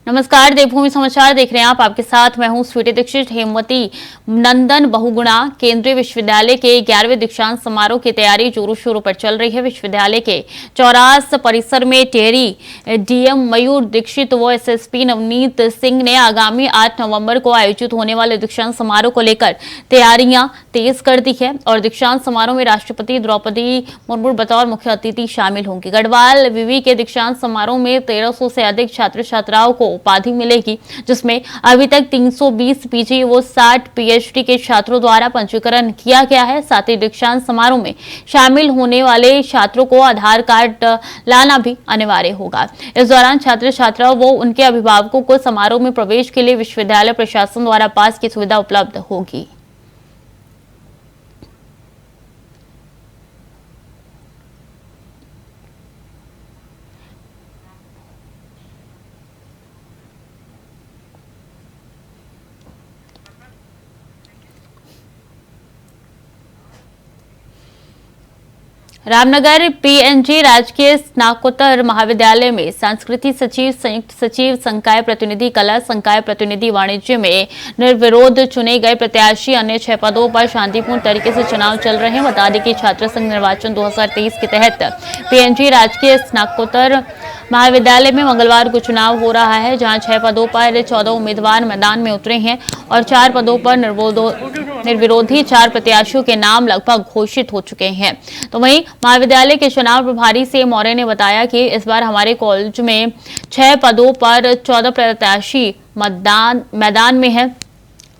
नमस्कार, देवभूमि समाचार देख रहे हैं आप। आपके साथ मैं हूं स्वीटी दीक्षित। हेमवती नंदन बहुगुणा केंद्रीय विश्वविद्यालय के 11वें दीक्षांत समारोह की तैयारी जोरों शोरों पर चल रही है। विश्वविद्यालय के चौरास परिसर में टेहरी डीएम मयूर दीक्षित व एसएसपी नवनीत सिंह ने आगामी 8 नवंबर को आयोजित होने वाले दीक्षांत समारोह को लेकर तैयारियां तेज कर दी है और दीक्षांत समारोह में राष्ट्रपति द्रौपदी मुर्मू बतौर मुख्य अतिथि शामिल होंगी। गढ़वाल विवि के दीक्षांत समारोह में 1300 से अधिक छात्र छात्राओं को उपाधि मिलेगी, जिसमें अभी तक 320 पीजी व 60 पीएचडी के छात्रों द्वारा पंजीकरण किया गया है। साथ ही दीक्षांत समारोह में शामिल होने वाले छात्रों को आधार कार्ड लाना भी अनिवार्य होगा। इस दौरान छात्र छात्राओं व उनके अभिभावकों को समारोह में प्रवेश के लिए विश्वविद्यालय प्रशासन द्वारा पास की सुविधा उपलब्ध होगी। रामनगर पीएनजी राजकीय स्नातकोत्तर महाविद्यालय में संस्कृति सचिव, संयुक्त सचिव, संकाय प्रतिनिधि कला, संकाय प्रतिनिधि वाणिज्य में निर्विरोध चुने गए प्रत्याशी अन्य 6 पदों पर शांतिपूर्ण तरीके से चुनाव चल रहे हैं। बता दें कि छात्र संघ निर्वाचन 2023 के तहत पीएनजी राजकीय स्नातकोत्तर महाविद्यालय में मंगलवार को चुनाव हो रहा है, जहां 6 पदों पर 14 उम्मीदवार मैदान में उतरे हैं और 4 पदों पर निर्विरोधी 4 प्रत्याशियों के नाम लगभग घोषित हो चुके हैं। तो वहीं महाविद्यालय के चुनाव प्रभारी से मौर्य ने बताया कि इस बार हमारे कॉलेज में 6 पदों पर 14 प्रत्याशी मैदान में है।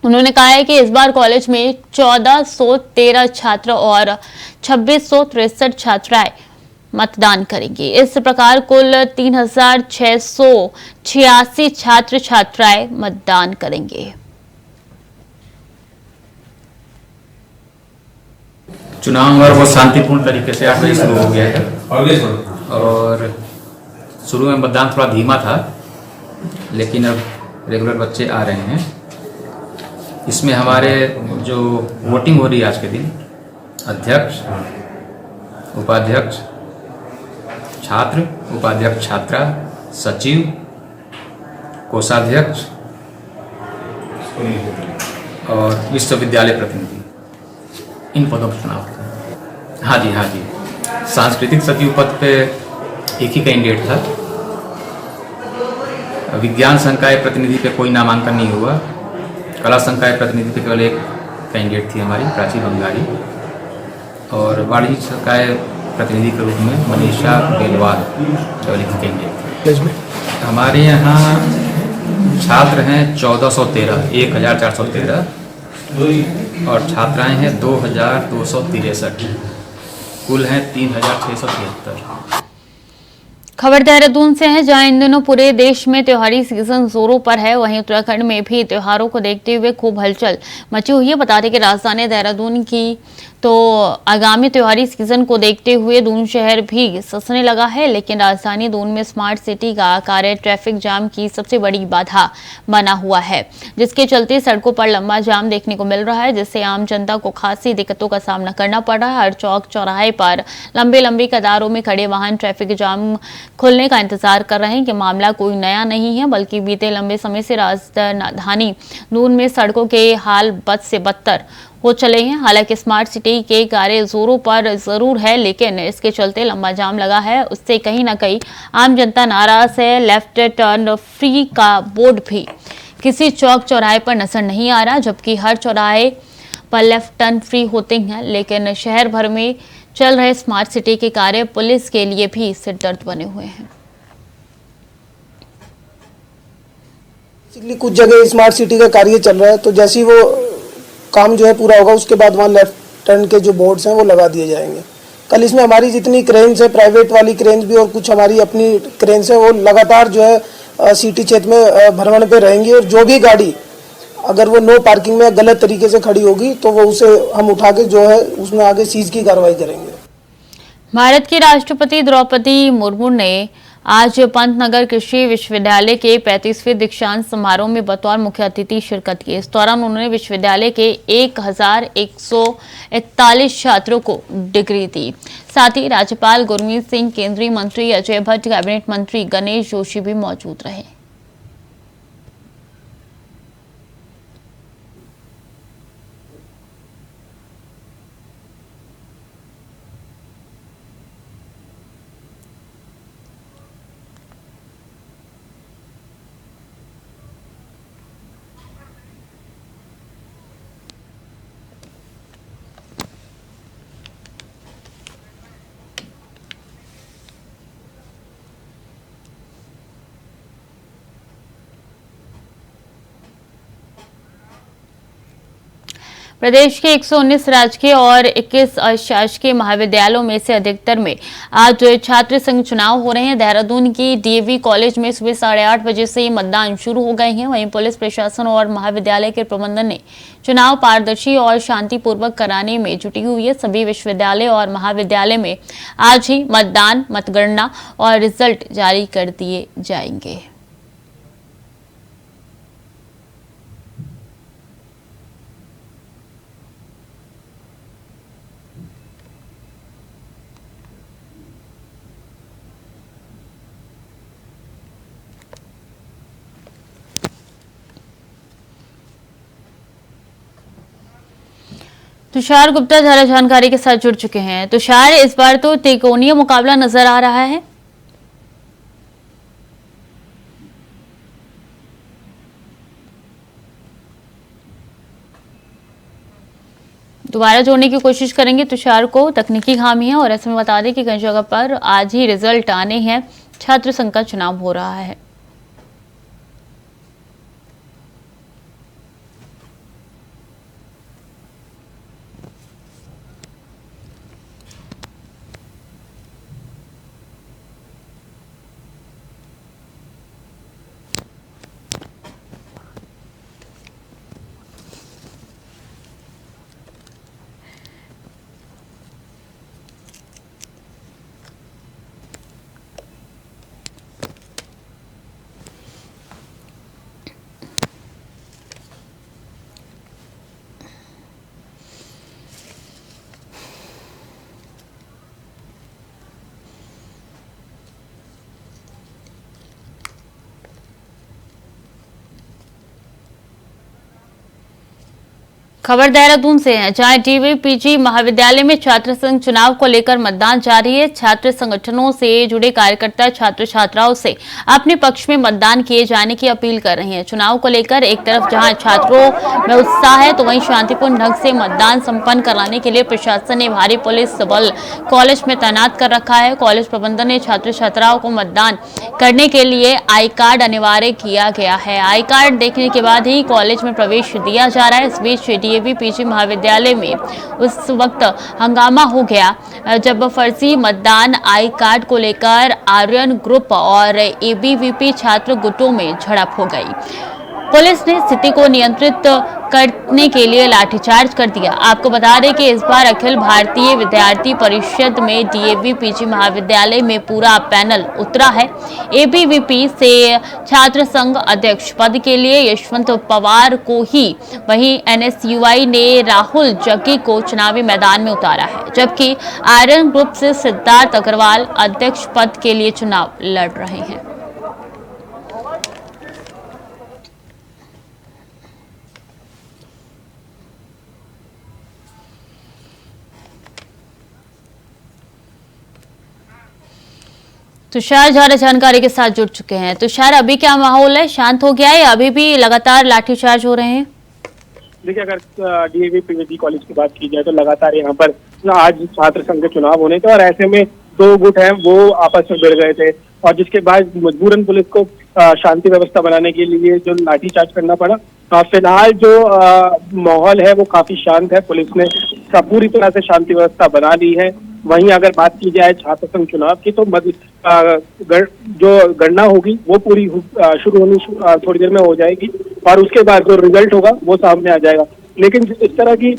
उन्होंने कहा है कि इस बार कॉलेज में 1413 छात्र और 2663 छात्राएं मतदान करेंगे। इस प्रकार कुल 3686 छात्र छात्राएं मतदान करेंगे। चुनाव हमारा बहुत शांतिपूर्ण तरीके से 8 बजे शुरू हो गया है और शुरू में मतदान थोड़ा धीमा था, लेकिन अब रेगुलर बच्चे आ रहे हैं। इसमें हमारे जो वोटिंग हो रही है आज के दिन, अध्यक्ष, उपाध्यक्ष, छात्र, उपाध्यक्ष छात्रा, सचिव, कोषाध्यक्ष और विश्वविद्यालय प्रतिनिधि, इन पदों पर चुनाव होता है। हाँ जी, सांस्कृतिक सचिव पद पे एक ही कैंडिडेट था। विज्ञान संकाय प्रतिनिधि पे कोई नामांकन नहीं हुआ। कला संकाय प्रतिनिधि पे केवल एक कैंडिडेट थी हमारी प्राची बंगाली, और वाणिज्य संकाय प्रतिनिधि के रूप में मनीषा बेलवाल केवल एक कैंडिडेट थी। हमारे यहाँ छात्र हैं 1413 और छात्राएं हैं 2263, कुल हैं 3673। खबर देहरादून से है, जहां इन दिनों पूरे देश में त्योहारी सीजन जोरों पर है। वहीं उत्तराखंड में भी त्योहारों को देखते हुए खूब हलचल मची हुई है। बता दें कि राजधानी देहरादून की तो आगामी त्योहारी सीजन को देखते हुए दून शहर भी ससने लगा है, लेकिन राजधानी दून में स्मार्ट सिटी का कार्य ट्रैफिक जाम की सबसे बड़ी बाधा बना हुआ है, जिसके चलते सड़कों पर लंबा जाम देखने को मिल रहा है, जिससे आम जनता को खासी दिक्कतों का सामना करना पड़ रहा है। हर चौक चौराहे पर लंबी कतारों में खड़े वाहन ट्रैफिक जाम खुलने का इंतजार कर रहे हैं। कि मामला कोई नया नहीं है, बल्कि बीते लंबे समय से राजधानी दून में सड़कों के हाल बद से बदतर हो चले हैं। हालांकि स्मार्ट सिटी के कार्य जोरों पर जरूर है, लेकिन इसके चलते लंबा जाम लगा है, उससे कहीं ना कहीं आम जनता नाराज है। लेफ्ट टर्न फ्री का बोर्ड भी किसी चौक चौराहे पर नजर नहीं आ रहा, जबकि हर चौराहे पर लेफ्ट टर्न फ्री होते हैं, लेकिन शहर भर में चल रहे स्मार्ट सिटी के कार्य पुलिस के लिए भी सिरदर्द बने हुए हैं। कुछ जगह स्मार्ट सिटी का कार्य चल रहा है, तो जैसे ही वो काम जो है पूरा होगा, उसके बाद वहाँ लेफ्ट टर्न के जो बोर्ड्स हैं वो लगा दिए जाएंगे। कल इसमें हमारी जितनी क्रेन्स है, प्राइवेट वाली क्रेन्स भी और कुछ हमारी अपनी क्रेन्स है, वो लगातार जो है सिटी क्षेत्र में भ्रमण पे रहेंगी, और जो भी गाड़ी अगर वो नो पार्किंग में गलत तरीके से खड़ी होगी तो वो उसे हम उठा के जो है उसमें आगे सीज की कार्रवाई करेंगे। भारत की राष्ट्रपति द्रौपदी मुर्मू ने आज पंतनगर कृषि विश्वविद्यालय के 35वें दीक्षांत समारोह में बतौर मुख्य अतिथि शिरकत की। इस दौरान उन्होंने विश्वविद्यालय के 1141 छात्रों को डिग्री दी। साथ ही राज्यपाल गुरमीत सिंह, केंद्रीय मंत्री अजय भट्ट, कैबिनेट मंत्री गणेश जोशी भी मौजूद रहे। प्रदेश के 119 राजकीय और 21 अशासकीय महाविद्यालयों में से अधिकतर में आज छात्र संघ चुनाव हो रहे हैं। देहरादून की डीएवी कॉलेज में सुबह 8:30 बजे से ही मतदान शुरू हो गए हैं। वहीं पुलिस प्रशासन और महाविद्यालय के प्रबंधन ने चुनाव पारदर्शी और शांतिपूर्वक कराने में जुटी हुई है। सभी विश्वविद्यालय और महाविद्यालय में आज ही मतदान, मतगणना और रिजल्ट जारी कर दिए जाएंगे। तुषार गुप्ता ज्यादा जानकारी के साथ जुड़ चुके हैं। तुषार, इस बार तो त्रिकोणीय मुकाबला नजर आ रहा है। दोबारा जोड़ने की कोशिश करेंगे तुषार को, तकनीकी खामी है। और ऐसे में बता दें कि कई जगह पर आज ही रिजल्ट आने हैं। छात्र संघ का चुनाव हो रहा है। खबर देहरादून से है, जहां डीएवी पीजी महाविद्यालय में छात्र संघ चुनाव को लेकर मतदान जारी है। छात्र संगठनों से जुड़े कार्यकर्ता छात्र छात्राओं से अपने पक्ष में मतदान किए जाने की अपील कर रहे हैं। चुनाव को लेकर एक तरफ जहां छात्रों में उत्साह है, तो वहीं शांतिपूर्ण ढंग से मतदान संपन्न कराने के लिए प्रशासन ने भारी पुलिस बल कॉलेज में तैनात कर रखा है। कॉलेज प्रबंधन ने छात्र छात्राओं को मतदान करने के लिए आई कार्ड अनिवार्य किया गया है। आई कार्ड देखने के बाद ही कॉलेज में प्रवेश दिया जा रहा है। इस बीच डीएवी पीजी महाविद्यालय में उस वक्त हंगामा हो गया जब फर्जी मतदान आई कार्ड को लेकर आर्यन ग्रुप और एबीवीपी छात्र गुटों में झड़प हो गई। पुलिस ने स्थिति को नियंत्रित करने के लिए लाठीचार्ज कर दिया। आपको बता दें कि इस बार अखिल भारतीय विद्यार्थी परिषद में डीएवी पीजी महाविद्यालय में पूरा पैनल उतरा है। एबीवीपी से छात्र संघ अध्यक्ष पद के लिए यशवंत पवार को ही, वहीं एनएसयूआई ने राहुल जग्गी को चुनावी मैदान में उतारा है, जबकि आयरन ग्रुप से सिद्धार्थ अग्रवाल अध्यक्ष पद के लिए चुनाव लड़ रहे हैं। तुषार ज्यादा जानकारी के साथ जुड़ चुके हैं। तुषार, अभी क्या माहौल है, शांत हो गया है या अभी भी लगातार लाठीचार्ज हो रहे हैं? देखिए, अगर डीएवी पीजी कॉलेज की बात की जाए तो लगातार यहाँ पर आज छात्र संघ के चुनाव होने थे और ऐसे में दो गुट हैं वो आपस में भिड़ गए थे और जिसके बाद मजबूरन पुलिस को शांति व्यवस्था बनाने के लिए जो लाठीचार्ज करना पड़ा। फिलहाल जो माहौल है वो काफी शांत है। पुलिस ने पूरी तरह से शांति व्यवस्था बना ली है। वहीं अगर बात की जाए छात्र संघ चुनाव की तो जो गणना होगी वो पूरी शुरू होनी थोड़ी देर में हो जाएगी और उसके बाद जो रिजल्ट होगा वो सामने आ जाएगा। लेकिन इस तरह की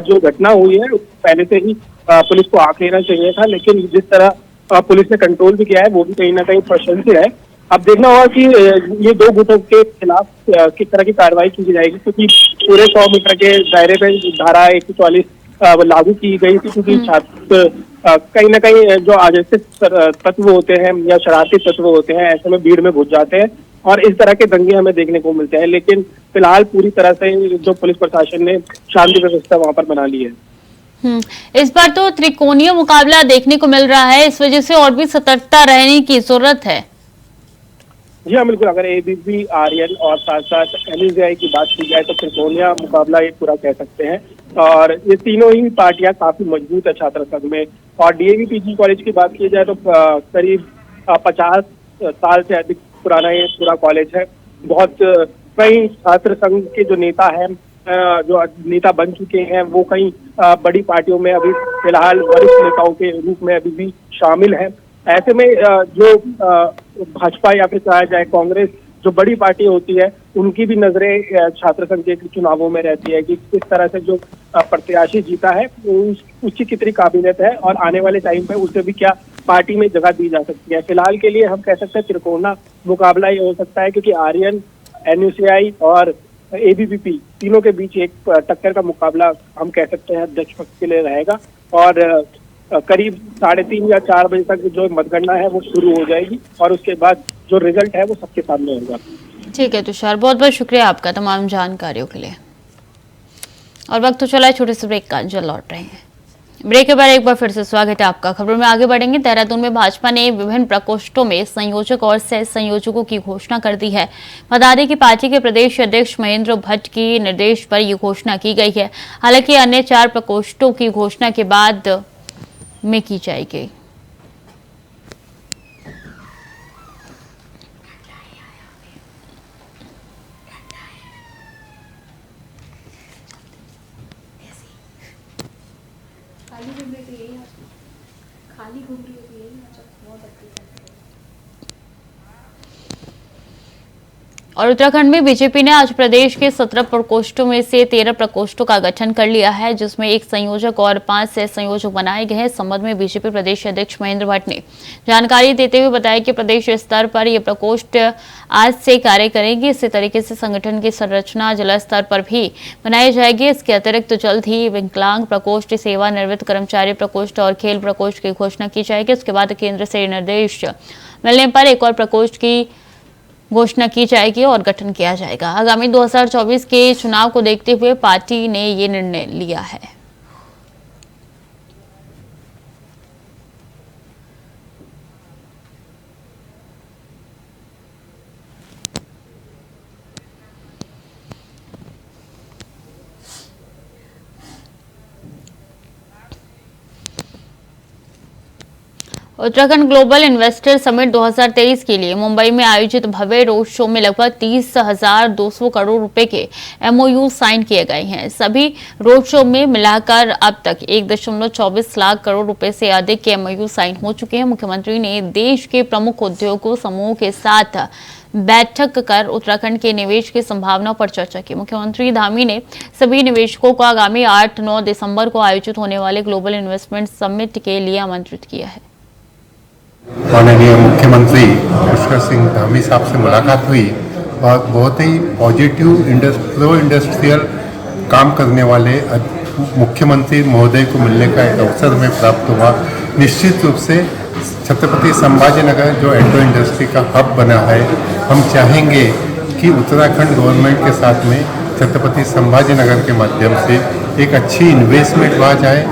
जो घटना हुई है पहले से ही पुलिस को आंक लेना चाहिए था, लेकिन जिस तरह पुलिस ने कंट्रोल भी किया है वो भी कहीं ना कहीं प्रशंसनीय है। अब देखना होगा कि ये दो गुटों के खिलाफ किस तरह की कार्रवाई की जाएगी, क्योंकि पूरे 100 मीटर के दायरे में धारा 144 लागू की गई थी, क्योंकि छात्र कहीं ना कहीं जो आजस्विक तत्व होते हैं या शरारती तत्व होते हैं ऐसे में भीड़ में घुस जाते हैं और इस तरह के दंगे हमें देखने को मिलते हैं। लेकिन फिलहाल पूरी तरह से जो पुलिस प्रशासन ने शांति व्यवस्था वहां पर बना ली है। इस बार तो त्रिकोणीय मुकाबला देखने को मिल रहा है, इस वजह से और भी सतर्कता रहने की जरूरत है। जी हाँ, बिल्कुल। अगर एबीवी, आर्यन और साथ साथ एनएसयूआई की बात की जाए तो त्रिकोणीय मुकाबला ये पूरा कह सकते हैं और ये तीनों ही पार्टियां काफी मजबूत है छात्र संघ में। और डीएवी पीजी कॉलेज की बात की जाए तो करीब 50 साल से अधिक पुराना ये पूरा कॉलेज है। बहुत कई छात्र संघ के जो नेता हैं जो नेता बन चुके हैं वो कई बड़ी पार्टियों में अभी फिलहाल वरिष्ठ नेताओं के रूप में अभी भी शामिल है। ऐसे में जो भाजपा या फिर कहा जाए कांग्रेस जो बड़ी पार्टी होती है उनकी भी नजरें छात्र संघ के चुनावों में रहती है कि किस तरह से जो प्रत्याशी जीता है उसकी कितनी काबिलियत है और आने वाले टाइम पे उसे भी क्या पार्टी में जगह दी जा सकती है। फिलहाल के लिए हम कह सकते हैं त्रिकोणा मुकाबला ये हो सकता है क्योंकि आर्यन, NUCI और ABVP तीनों के बीच एक टक्कर का मुकाबला हम कह सकते हैं अध्यक्ष पद के लिए रहेगा और करीब 3:30 या 4 बजे तक जो मतगणना है वो शुरू हो जाएगी और उसके बाद जो रिजल्ट है वो सबके सामने होगा। ठीक है तुषार, बहुत बहुत शुक्रिया आपका तमाम जानकारियों के लिए। और वक्त तो चला है छोटे से ब्रेक का, जल्द लौट रहे हैं। ब्रेक के बाद एक बार फिर से स्वागत है आपका। खबरों में आगे बढ़ेंगे। देहरादून में भाजपा ने विभिन्न प्रकोष्ठों में संयोजक और सह संयोजकों की घोषणा कर दी है। बता दें कि पार्टी के प्रदेश अध्यक्ष महेंद्र भट्ट के निर्देश पर यह घोषणा की गई है। हालांकि अन्य 4 प्रकोष्ठों की घोषणा के बाद में की जाएगी। और उत्तराखंड में बीजेपी ने आज प्रदेश के 17 प्रकोष्ठों में से 13 प्रकोष्ठों का गठन कर लिया है, जिसमें 1 संयोजक और 5 सह संयोजक बनाए गए हैं। इस संबंध में बीजेपी प्रदेश अध्यक्ष महेंद्र भट्ट ने जानकारी देते हुए बताया कि प्रदेश स्तर पर ये प्रकोष्ठ आज से कार्य करेंगे। इसी तरीके से संगठन की संरचना जिला स्तर पर भी बनाई जाएगी। इसके अतिरिक्त जल्द ही विकलांग प्रकोष्ठ, सेवानिवृत्त कर्मचारी प्रकोष्ठ और खेल प्रकोष्ठ की घोषणा की जाएगी। उसके बाद केंद्र से निर्देश मिलने पर एक और प्रकोष्ठ की घोषणा की जाएगी और गठन किया जाएगा। आगामी 2024 के चुनाव को देखते हुए पार्टी ने ये निर्णय लिया है। उत्तराखंड ग्लोबल इन्वेस्टर समिट 2023 के लिए मुंबई में आयोजित भव्य रोड शो में लगभग 30,200 करोड़ रुपए के MOU साइन किए गए हैं। सभी रोड शो में मिलाकर अब तक 1.24 लाख करोड़ रुपए से अधिक के MOU साइन हो चुके हैं। मुख्यमंत्री ने देश के प्रमुख उद्योगों समूह के साथ बैठक कर उत्तराखंड के निवेश की संभावनाओं पर चर्चा की। मुख्यमंत्री धामी ने सभी निवेशकों को आगामी 8-9 दिसंबर को आयोजित होने वाले ग्लोबल इन्वेस्टमेंट समिट के लिए आमंत्रित किया है। माननीय मुख्यमंत्री पुष्कर सिंह धामी साहब से मुलाकात हुई और बहुत ही पॉजिटिव प्रो इंडस्ट्रियल काम करने वाले मुख्यमंत्री महोदय को मिलने का एक अवसर हमें प्राप्त हुआ। निश्चित रूप से छत्रपति संभाजीनगर जो एग्रो इंडस्ट्री का हब बना है, हम चाहेंगे कि उत्तराखंड गवर्नमेंट के साथ में छत्रपति संभाजीनगर के माध्यम से एक अच्छी इन्वेस्टमेंट वहाँ जाए।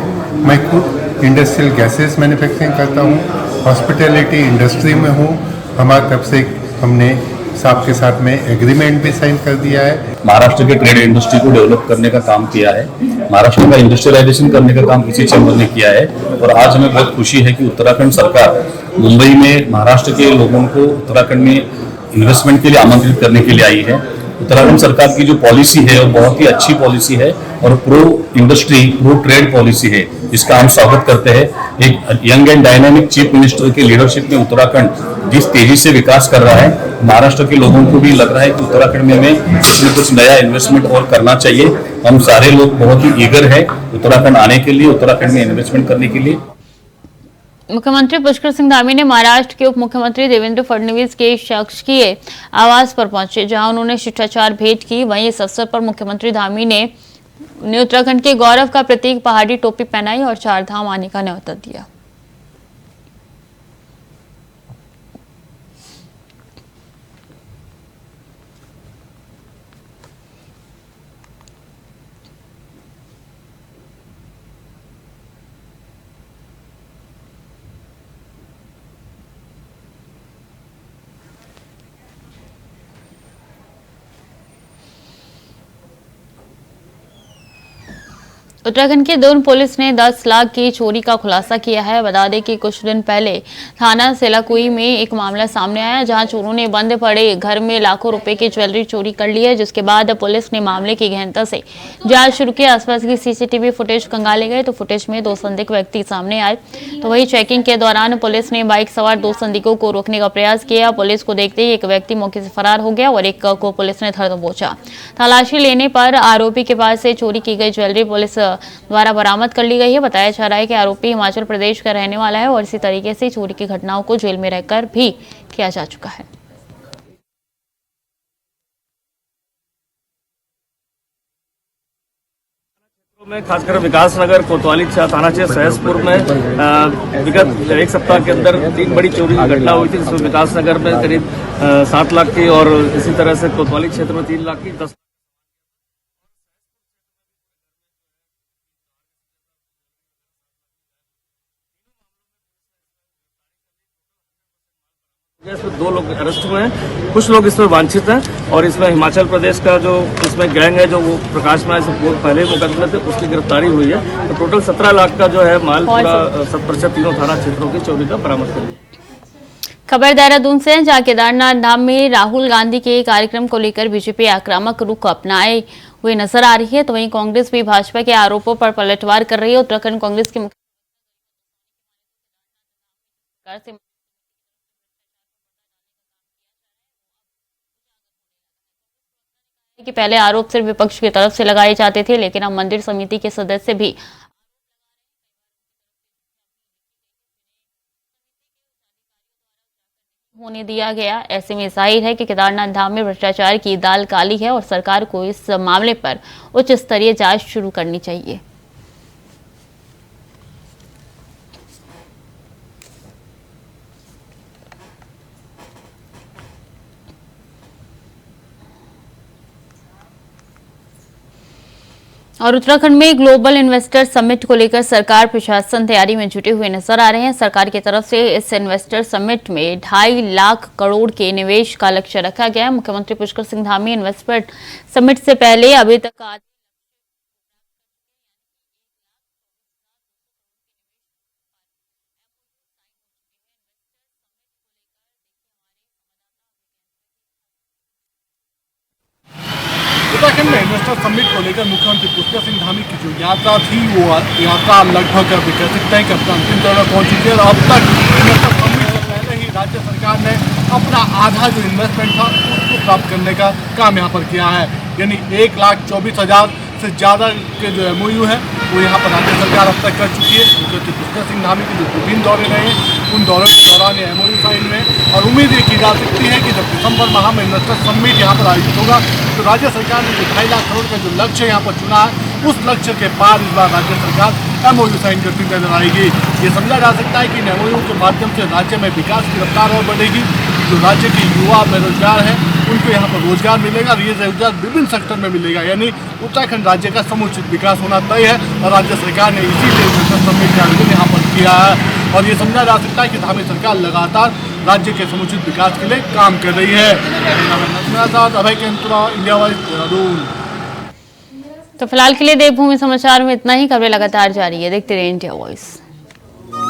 मैं खुद इंडस्ट्रियल गैसेस मैन्युफैक्चरिंग करता हूँ, हॉस्पिटैलिटी इंडस्ट्री में हूँ। हमारी तरफ से हमने साहब के साथ में एग्रीमेंट भी साइन कर दिया है। महाराष्ट्र के ट्रेड इंडस्ट्री को डेवलप करने का काम किया है, महाराष्ट्र का इंडस्ट्रियलाइजेशन करने का काम इसी चैम्बर ने किया है। और आज हमें बहुत खुशी है कि उत्तराखंड सरकार मुंबई में महाराष्ट्र के लोगों को उत्तराखंड में इन्वेस्टमेंट के लिए आमंत्रित करने के लिए आई है। उत्तराखंड सरकार की जो पॉलिसी है वो बहुत ही अच्छी पॉलिसी है और pro industry, pro trade policy है, जिसका हम स्वागत करते हैं। एक young and dynamic chief minister के लीडरशिप में उत्तराखंड जिस तेजी से विकास कर रहा है, महाराष्ट्र के लोगों को भी लग रहा है कि उत्तराखंड में हमें कुछ नया इन्वेस्टमेंट और करना चाहिए। हम सारे लोग बहुत ही ईगर है उत्तराखंड आने के लिए, उत्तराखंड में इन्वेस्टमेंट करने के लिए। मुख्यमंत्री पुष्कर सिंह धामी ने महाराष्ट्र के उप मुख्यमंत्री देवेंद्र फडणवीस के शासकीय आवास पर पहुंचे, जहां उन्होंने शिष्टाचार भेंट की। वहीं इस अवसर पर मुख्यमंत्री धामी ने उत्तराखंड के गौरव का प्रतीक पहाड़ी टोपी पहनाई और 4 धाम आने का न्योता दिया। उत्तराखंड की दुर्न पुलिस ने 10 लाख की चोरी का खुलासा किया है। बता दें कि कुछ दिन पहले थाना सेलाकुई में एक मामला सामने आया जहां चोरों ने बंद पड़े घर में लाखों रुपए की ज्वेलरी चोरी कर ली है, जिसके बाद पुलिस ने मामले की गहनता से जांच शुरू की। आसपास की सीसीटीवी फुटेज खंगाले गए तो फुटेज में 2 संदिग्ध व्यक्ति सामने आए। तो वही चेकिंग के दौरान पुलिस ने बाइक सवार 2 संदिग्धों को रोकने का प्रयास किया। पुलिस को देखते ही एक व्यक्ति मौके से फरार हो गया और एक को पुलिस ने धर दबोचा। तलाशी लेने पर आरोपी के पास से चोरी की गई ज्वेलरी पुलिस द्वारा बरामद कर ली गई है। बताया जा रहा है कि आरोपी हिमाचल प्रदेश का रहने वाला है और इसी तरीके से चोरी की घटनाओं को जेल में रहकर भी किया जा चुका है। में खासकर विकास नगर कोतवाली थाना क्षेत्र सहसपुर में विगत एक सप्ताह के अंदर 3 बड़ी चोरी की घटना हुई थी, जिसमें विकास नगर में करीब 7 लाख की और इसी तरह से कोतवाली क्षेत्र में 3 लाख की 10 इसमें 2 लोग अरेस्ट हुए हैं। कुछ लोग इसमें वांछित हैं और इसमें हिमाचल प्रदेश का जो इसमें गैंग है जो वो प्रकाश में से पहले मुकदमे थे उसकी गिरफ्तारी हुई है। तो टोटल 17 लाख का जो है माल पूरा 100% तीनों थाना क्षेत्रों की चोरी का बरामद कर लिया। खबर देहरादून से, जहां केदारनाथ धाम में राहुल गांधी के कार्यक्रम को लेकर बीजेपी आक्रामक रुख अपनाए हुए नजर आ रही है। तो वहीं कांग्रेस भी भाजपा के आरोपों पर पलटवार कर रही है। उत्तराखंड कांग्रेस के कि पहले आरोप सिर्फ विपक्ष की तरफ से लगाए जाते थे, लेकिन अब मंदिर समिति के सदस्य भी होने दिया गया। ऐसे में जाहिर है कि केदारनाथ धाम में भ्रष्टाचार की दाल काली है और सरकार को इस मामले पर उच्च स्तरीय जांच शुरू करनी चाहिए। और उत्तराखंड में ग्लोबल इन्वेस्टर समिट को लेकर सरकार प्रशासन तैयारी में जुटे हुए नजर आ रहे हैं। सरकार की तरफ से इस इन्वेस्टर समिट में 2.5 लाख करोड़ के निवेश का लक्ष्य रखा गया है। मुख्यमंत्री पुष्कर सिंह धामी इन्वेस्टमेंट समिट से पहले अभी तक उत्तराखंड में इन्वेस्टर समिट को लेकर मुख्यमंत्री पुष्कर सिंह धामी की जो यात्रा थी वो यात्रा लगभग अब कह सकते हैं कि अपना अंतिम चरण में पहुंच चुकी है। और अब तक इन्वेस्टर समिट से पहले ही राज्य सरकार ने अपना आधा जो इन्वेस्टमेंट था उसको प्राप्त करने का काम यहाँ पर किया है। यानी 1,24,000 से ज़्यादा के जो MOU है वो यहाँ पर राज्य सरकार अब तक कर चुकी है। मुख्यमंत्री पुष्कर सिंह धामी के जो विभिन्न दौरे रहे हैं उन दौरों के दौरान ये MOU साइन हुए और उम्मीद ये की जा सकती है कि जब दिसंबर माह में इन्वेस्टर समिट यहाँ पर आयोजित होगा तो राज्य सरकार ने जो 2.5 लाख करोड़ का जो लक्ष्य यहाँ पर चुना है उस लक्ष्य के पार इस बार राज्य सरकार MOU साइन करती नजर आएगी। ये समझा जा सकता है कि इन MOU के माध्यम से राज्य में विकास की रफ्तार और बढ़ेगी। जो राज्य के युवा बेरोजगार हैं उनको यहाँ पर रोजगार मिलेगा, ये रोजगार विभिन्न सेक्टर में मिलेगा। यानी उत्तराखंड राज्य का समुचित विकास होना तय है और राज्य सरकार ने इसीलिए इन्वेस्टर समिट का आयोजन यहाँ पर किया है। और ये समझा जा सकता है कि धामी सरकार लगातार राज्य के समुचित विकास के लिए काम कर रही है। अभय केंद्र, इंडिया वाइज, देहरादून। तो फिलहाल के लिए देवभूमि समाचार में इतना ही। खबरें लगातार जारी है, देखते रहिए इंडिया वॉइस।